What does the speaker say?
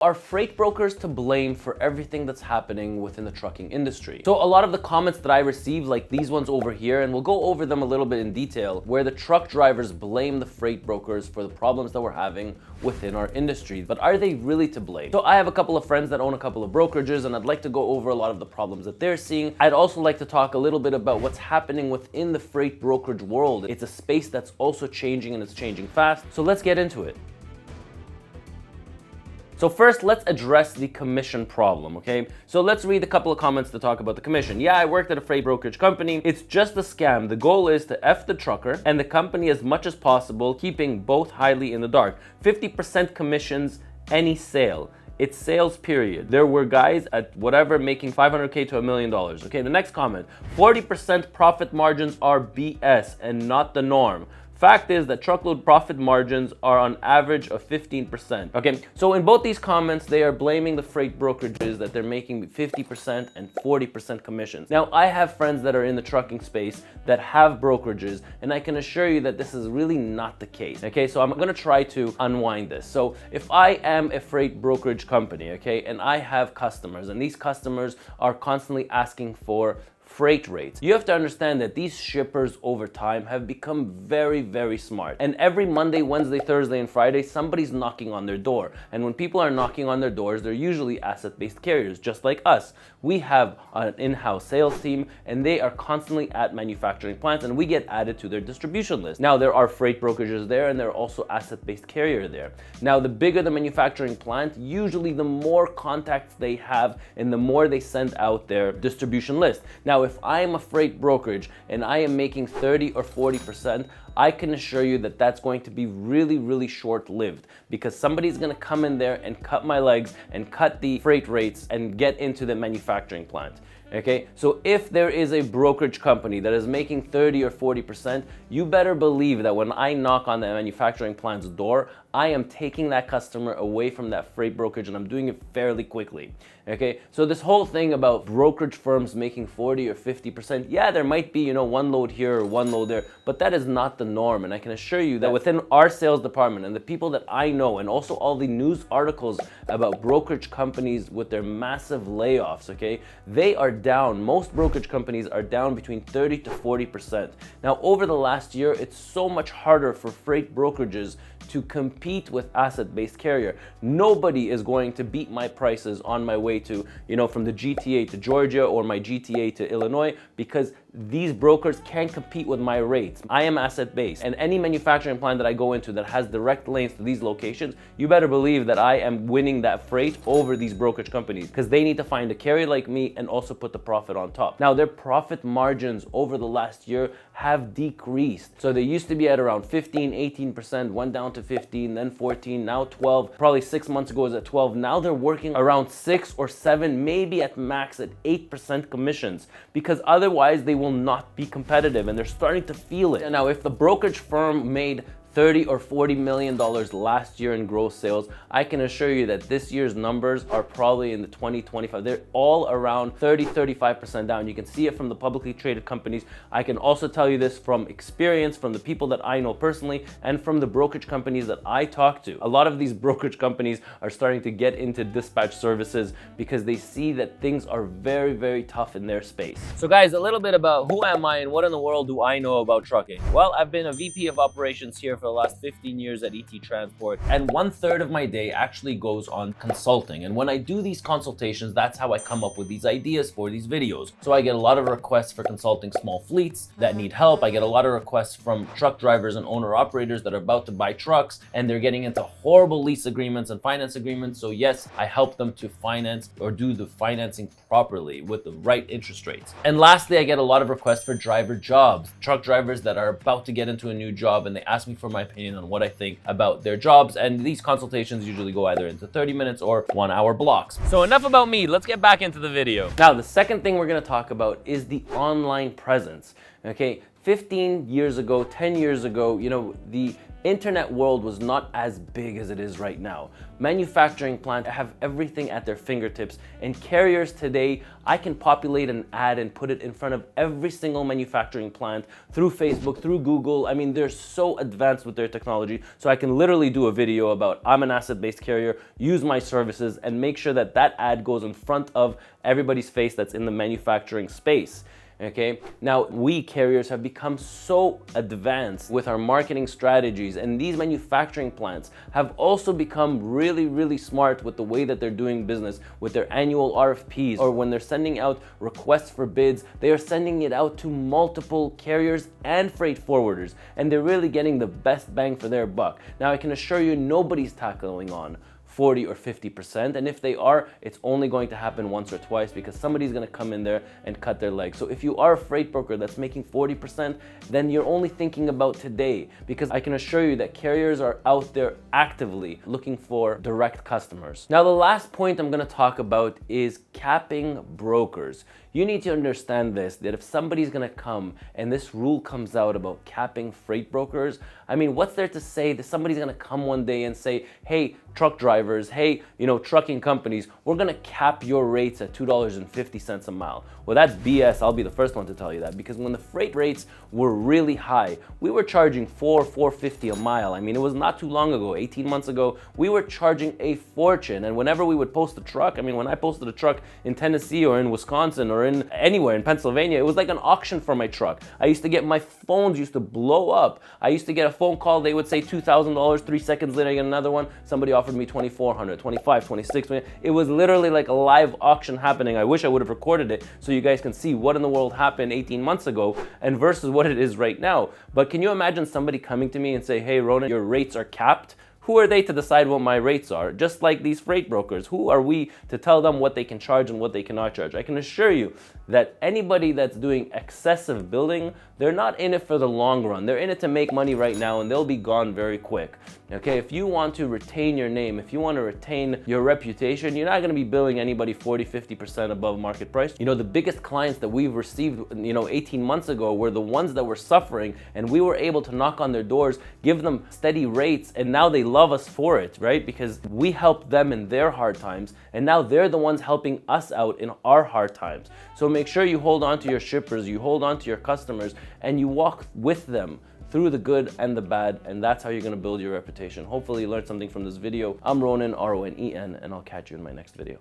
Are freight brokers to blame for everything that's happening within the trucking industry? So a lot of the comments that I receive, like these ones over here, and we'll go over them a little bit in detail, where the truck drivers blame the freight brokers for the problems that we're having within our industry. But are they really to blame? So I have a couple of friends that own a couple of brokerages, and I'd like to go over a lot of the problems that they're seeing. I'd also like to talk a little bit about what's happening within the freight brokerage world. It's a space that's also changing, and it's changing fast. So let's get into it. So first, let's address the commission problem, okay? So let's read a couple of comments to talk about the commission. Yeah, I worked at a freight brokerage company. It's just a scam. The goal is to F the trucker and the company as much as possible, keeping both highly in the dark. 50% commissions, any sale. It's sales period. There were guys at whatever making $500K to $1 million. Okay, the next comment, 40% profit margins are BS and not the norm. Fact is that truckload profit margins are on average of 15%. Okay, so in both these comments, they are blaming the freight brokerages that they're making 50% and 40% commissions. Now, I have friends that are in the trucking space that have brokerages, and I can assure you that this is really not the case. Okay, so I'm gonna try to unwind this. So if I am a freight brokerage company, okay, and I have customers, and these customers are constantly asking for freight rates, you have to understand that these shippers over time have become very, very smart. And every Monday, Wednesday, Thursday, and Friday, somebody's knocking on their door. And when people are knocking on their doors, they're usually asset-based carriers, just like us. We have an in-house sales team, and they are constantly at manufacturing plants, and we get added to their distribution list. Now, there are freight brokerages there, and there are also asset-based carrier there. Now, the bigger the manufacturing plant, usually the more contacts they have, and the more they send out their distribution list. Now, if I am a freight brokerage and I am making 30 or 40%, I can assure you that that's going to be really, really short-lived, because somebody's gonna come in there and cut my legs and cut the freight rates and get into the manufacturing plant. Okay, so if there is a brokerage company that is making 30 or 40%, you better believe that when I knock on the manufacturing plant's door, I am taking that customer away from that freight brokerage, and I'm doing it fairly quickly. Okay, so this whole thing about brokerage firms making 40 or 50%, yeah, there might be, one load here or one load there, but that is not the norm. And I can assure you that within our sales department and the people that I know, and also all the news articles about brokerage companies with their massive layoffs, okay, they are down. Most brokerage companies are down between 30 to 40%. Now, over the last year, it's so much harder for freight brokerages to compete with asset-based carrier. Nobody is going to beat my prices on my way to, from the GTA to Georgia or my GTA to Illinois, because these brokers can't compete with my rates. I am asset-based, and any manufacturing plant that I go into that has direct lanes to these locations, you better believe that I am winning that freight over these brokerage companies, because they need to find a carrier like me and also put the profit on top. Now, their profit margins over the last year have decreased. So they used to be at around 15, 18%, went down to 15, then 14, now 12. Probably 6 months ago it was at 12. Now they're working around 6 or 7, maybe at max at 8% commissions, because otherwise they will not be competitive, and they're starting to feel it. Now, if the brokerage firm made 30 or 40 million dollars last year in gross sales, I can assure you that this year's numbers are probably in the 20, 25. They're all around 30, 35% down. You can see it from the publicly traded companies. I can also tell you this from experience, from the people that I know personally, and from the brokerage companies that I talk to. A lot of these brokerage companies are starting to get into dispatch services because they see that things are very, very tough in their space. So guys, a little bit about who am I and what in the world do I know about trucking? Well, I've been a VP of operations here for the last 15 years at ET Transport, and 1/3 of my day actually goes on consulting. And when I do these consultations, that's how I come up with these ideas for these videos. So I get a lot of requests for consulting small fleets that need help. I get a lot of requests from truck drivers and owner operators that are about to buy trucks, and they're getting into horrible lease agreements and finance agreements. So yes, I help them to finance or do the financing properly with the right interest rates. And lastly, I get a lot of requests for driver jobs, truck drivers that are about to get into a new job, and they ask me for my opinion on what I think about their jobs. And these consultations usually go either into 30 minutes or 1-hour blocks. So enough about me, let's get back into the video. Now, the second thing we're gonna talk about is the online presence. Okay, 15 years ago, 10 years ago, the internet world was not as big as it is right now. Manufacturing plants have everything at their fingertips, and carriers today, I can populate an ad and put it in front of every single manufacturing plant through Facebook, through Google. I mean, they're so advanced with their technology, so I can literally do a video about I'm an asset-based carrier, use my services, and make sure that that ad goes in front of everybody's face that's in the manufacturing space. Okay, now we carriers have become so advanced with our marketing strategies, and these manufacturing plants have also become really smart with the way that they're doing business with their annual RFPs, or when they're sending out requests for bids, they are sending it out to multiple carriers and freight forwarders, and they're really getting the best bang for their buck. Now I can assure you nobody's tackling on 40 or 50%, and if they are, it's only going to happen once or twice because somebody's going to come in there and cut their leg. So if you are a freight broker that's making 40%, then you're only thinking about today, because I can assure you that carriers are out there actively looking for direct customers. Now, the last point I'm going to talk about is capping brokers. You need to understand this, that if somebody's gonna come and this rule comes out about capping freight brokers, I mean, what's there to say that somebody's gonna come one day and say, hey, truck drivers, hey, trucking companies, we're gonna cap your rates at $2.50 a mile. Well, that's BS. I'll be the first one to tell you that, because when the freight rates were really high, we were charging $4.50 a mile. I mean, it was not too long ago, 18 months ago, we were charging a fortune. And whenever we would post a truck, I mean, when I posted a truck in Tennessee or in Wisconsin or in anywhere in Pennsylvania, it was like an auction for my truck. I used to get, my phones used to blow up. I used to get a phone call, they would say $2,000, 3 seconds later I get another one, somebody offered me $2,400, $25, $26. It was literally like a live auction happening. I wish I would have recorded it so you guys can see what in the world happened 18 months ago and versus what it is right now. But can you imagine somebody coming to me and say, hey Ronen, your rates are capped? Who are they to decide what my rates are? Just like these freight brokers, who are we to tell them what they can charge and what they cannot charge? I can assure you that anybody that's doing excessive billing, they're not in it for the long run. They're in it to make money right now, and they'll be gone very quick. Okay, if you want to retain your name, if you want to retain your reputation, you're not going to be billing anybody 40, 50% above market price. The biggest clients that we've received, 18 months ago were the ones that were suffering, and we were able to knock on their doors, give them steady rates, and now they love us for it, right? Because we helped them in their hard times, and now they're the ones helping us out in our hard times. So make sure you hold on to your shippers, you hold on to your customers, and you walk with them through the good and the bad, and that's how you're going to build your reputation. Hopefully you learned something from this video. I'm Ronen, R-O-N-E-N, and I'll catch you in my next video.